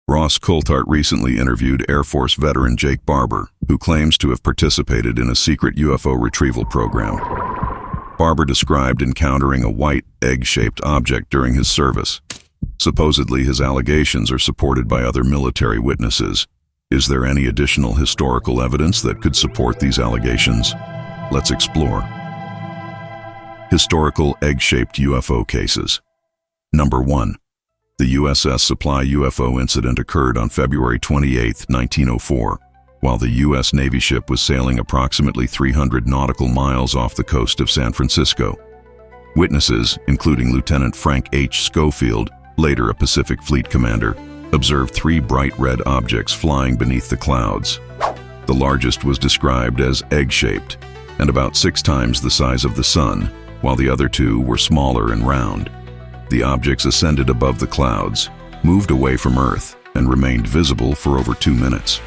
Coulthart recently interviewed Air Force veteran Jake Barber, who claims to have participated in a secret UFO retrieval program. Barber described encountering a white, egg-shaped object during his service. Supposedly, his allegations are supported by other military witnesses. Is there any additional historical evidence that could support these allegations? Let's explore. Historical egg-shaped UFO cases. Number 1. The USS Supply UFO incident occurred on February 28, 1904, while the U.S. Navy ship was sailing approximately 300 nautical miles off the coast of San Francisco. Witnesses, including Lieutenant Frank H. Schofield, later a Pacific Fleet commander, observed 3 bright red objects flying beneath the clouds. The largest was described as egg-shaped and about 6 times the size of the sun, while the other 2 were smaller and round. The objects ascended above the clouds, moved away from Earth, and remained visible for over 2 minutes.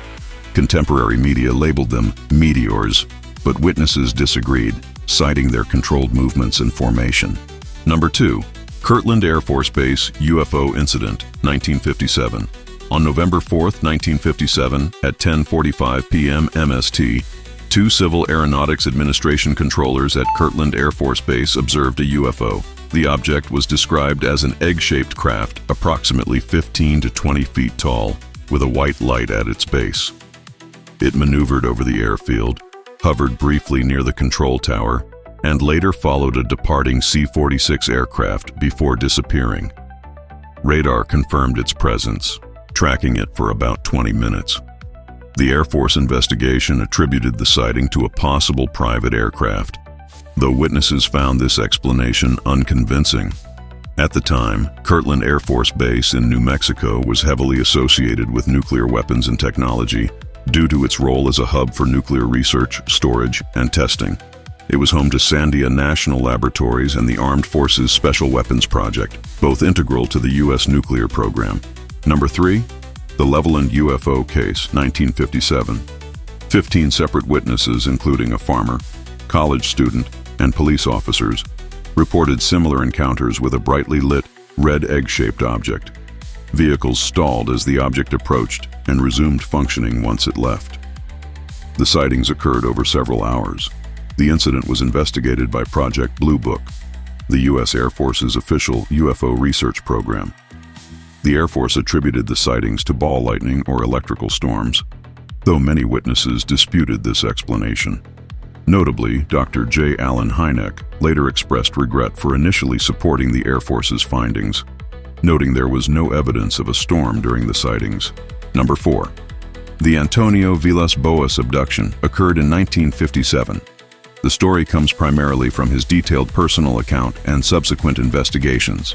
Contemporary media labeled them meteors, but witnesses disagreed, citing their controlled movements and formation. Number 2. Kirtland Air Force Base UFO Incident, 1957. On November 4, 1957, at 10:45 p.m. MST, 2 Civil Aeronautics Administration controllers at Kirtland Air Force Base observed a UFO. The object was described as an egg-shaped craft approximately 15 to 20 feet tall, with a white light at its base. It maneuvered over the airfield, hovered briefly near the control tower, and later followed a departing C-46 aircraft before disappearing. Radar confirmed its presence, tracking it for about 20 minutes. The Air Force investigation attributed the sighting to a possible private aircraft, though witnesses found this explanation unconvincing. At the time, Kirtland Air Force Base in New Mexico was heavily associated with nuclear weapons and technology due to its role as a hub for nuclear research, storage, and testing. It was home to Sandia National Laboratories and the Armed Forces Special Weapons Project, both integral to the U.S. nuclear program. Number 3. The Levelland UFO Case, 1957. 15 separate witnesses, including a farmer, college student, and police officers, reported similar encounters with a brightly lit, red egg-shaped object. Vehicles stalled as the object approached and resumed functioning once it left. The sightings occurred over several hours. The incident was investigated by Project Blue Book, the U.S. Air Force's official UFO research program. The Air Force attributed the sightings to ball lightning or electrical storms, though many witnesses disputed this explanation. Notably, Dr. J. Allen Hynek later expressed regret for initially supporting the Air Force's findings, noting there was no evidence of a storm during the sightings. Number 4. The Antonio Vilas Boas abduction occurred in 1957. The story comes primarily from his detailed personal account and subsequent investigations.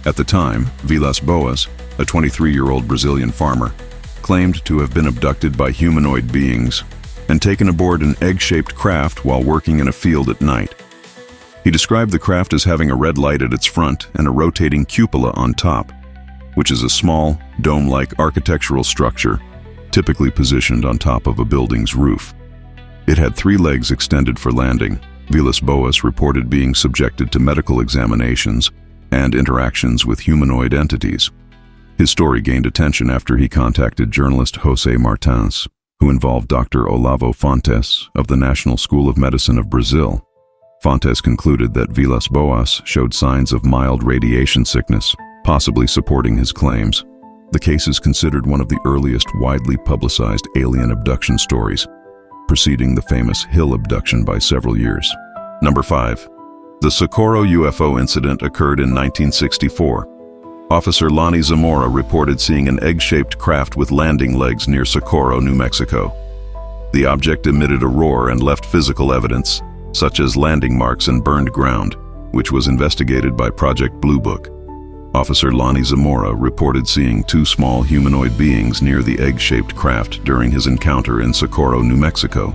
At the time, Vilas Boas, a 23-year-old Brazilian farmer, claimed to have been abducted by humanoid beings and taken aboard an egg-shaped craft while working in a field at night. He described the craft as having a red light at its front and a rotating cupola on top, which is a small, dome-like architectural structure typically positioned on top of a building's roof. It had 3 legs extended for landing. Vilas Boas reported being subjected to medical examinations and interactions with humanoid entities. His story gained attention after he contacted journalist José Martins, who involved Dr. Olavo Fontes of the National School of Medicine of Brazil. Fontes concluded that Vilas Boas showed signs of mild radiation sickness, possibly supporting his claims. The case is considered one of the earliest widely publicized alien abduction stories, preceding the famous Hill abduction by several years. Number 5. The Socorro UFO incident occurred in 1964. Officer Lonnie Zamora reported seeing an egg-shaped craft with landing legs near Socorro, New Mexico. The object emitted a roar and left physical evidence, such as landing marks and burned ground, which was investigated by Project Blue Book. Officer Lonnie Zamora reported seeing 2 small humanoid beings near the egg-shaped craft during his encounter in Socorro, New Mexico.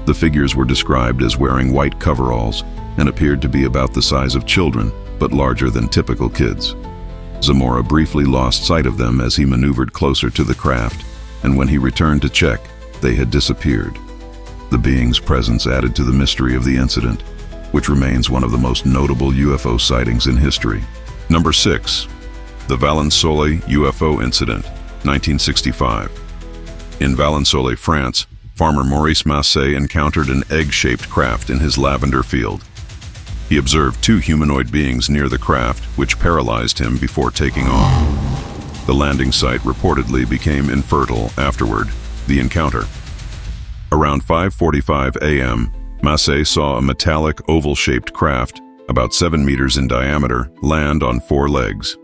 The figures were described as wearing white coveralls and appeared to be about the size of children, but larger than typical kids. Zamora briefly lost sight of them as he maneuvered closer to the craft, and when he returned to check, they had disappeared. The being's presence added to the mystery of the incident, which remains one of the most notable UFO sightings in history. Number 6. The Valenzuela UFO incident, 1965. In Valensole, France, farmer Maurice Massé encountered an egg-shaped craft in his lavender field. He observed two humanoid beings near the craft, which paralyzed him before taking off. The landing site reportedly became infertile afterward the encounter. Around 5:45 a.m., Massé saw a metallic oval-shaped craft, about 7 meters in diameter, land on 4 legs.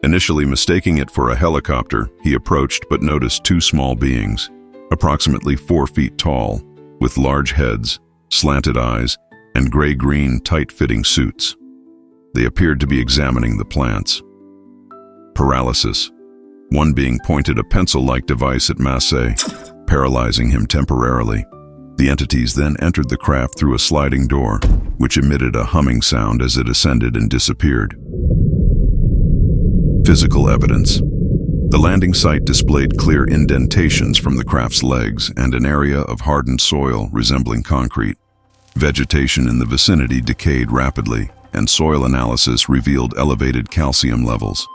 Initially mistaking it for a helicopter, he approached but noticed two small beings, approximately 4 feet tall, with large heads, slanted eyes, and gray-green tight-fitting suits. They appeared to be examining the plants. Paralysis. One being pointed a pencil-like device at Massé, paralyzing him temporarily. The entities then entered the craft through a sliding door, which emitted a humming sound as it ascended and disappeared. Physical evidence. The landing site displayed clear indentations from the craft's legs and an area of hardened soil resembling concrete. Vegetation in the vicinity decayed rapidly, and soil analysis revealed elevated calcium levels.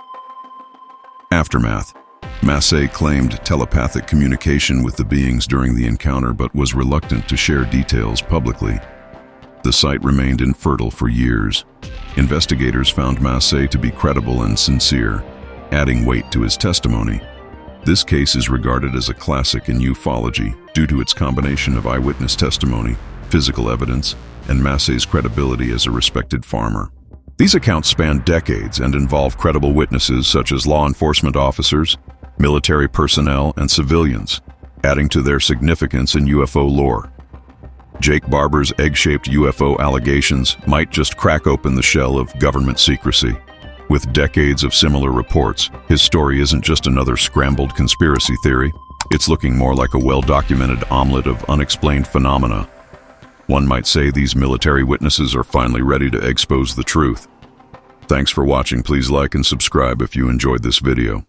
Aftermath. Massé claimed telepathic communication with the beings during the encounter but was reluctant to share details publicly. The site remained infertile for years. Investigators found Massé to be credible and sincere, adding weight to his testimony. This case is regarded as a classic in ufology due to its combination of eyewitness testimony, physical evidence, and Massé's credibility as a respected farmer. These accounts span decades and involve credible witnesses such as law enforcement officers, military personnel, and civilians, adding to their significance in UFO lore. Jake Barber's egg-shaped UFO allegations might just crack open the shell of government secrecy. With decades of similar reports, his story isn't just another scrambled conspiracy theory. It's looking more like a well-documented omelet of unexplained phenomena. One might say these military witnesses are finally ready to expose the truth. Thanks for watching. Please like and subscribe if you enjoyed this video.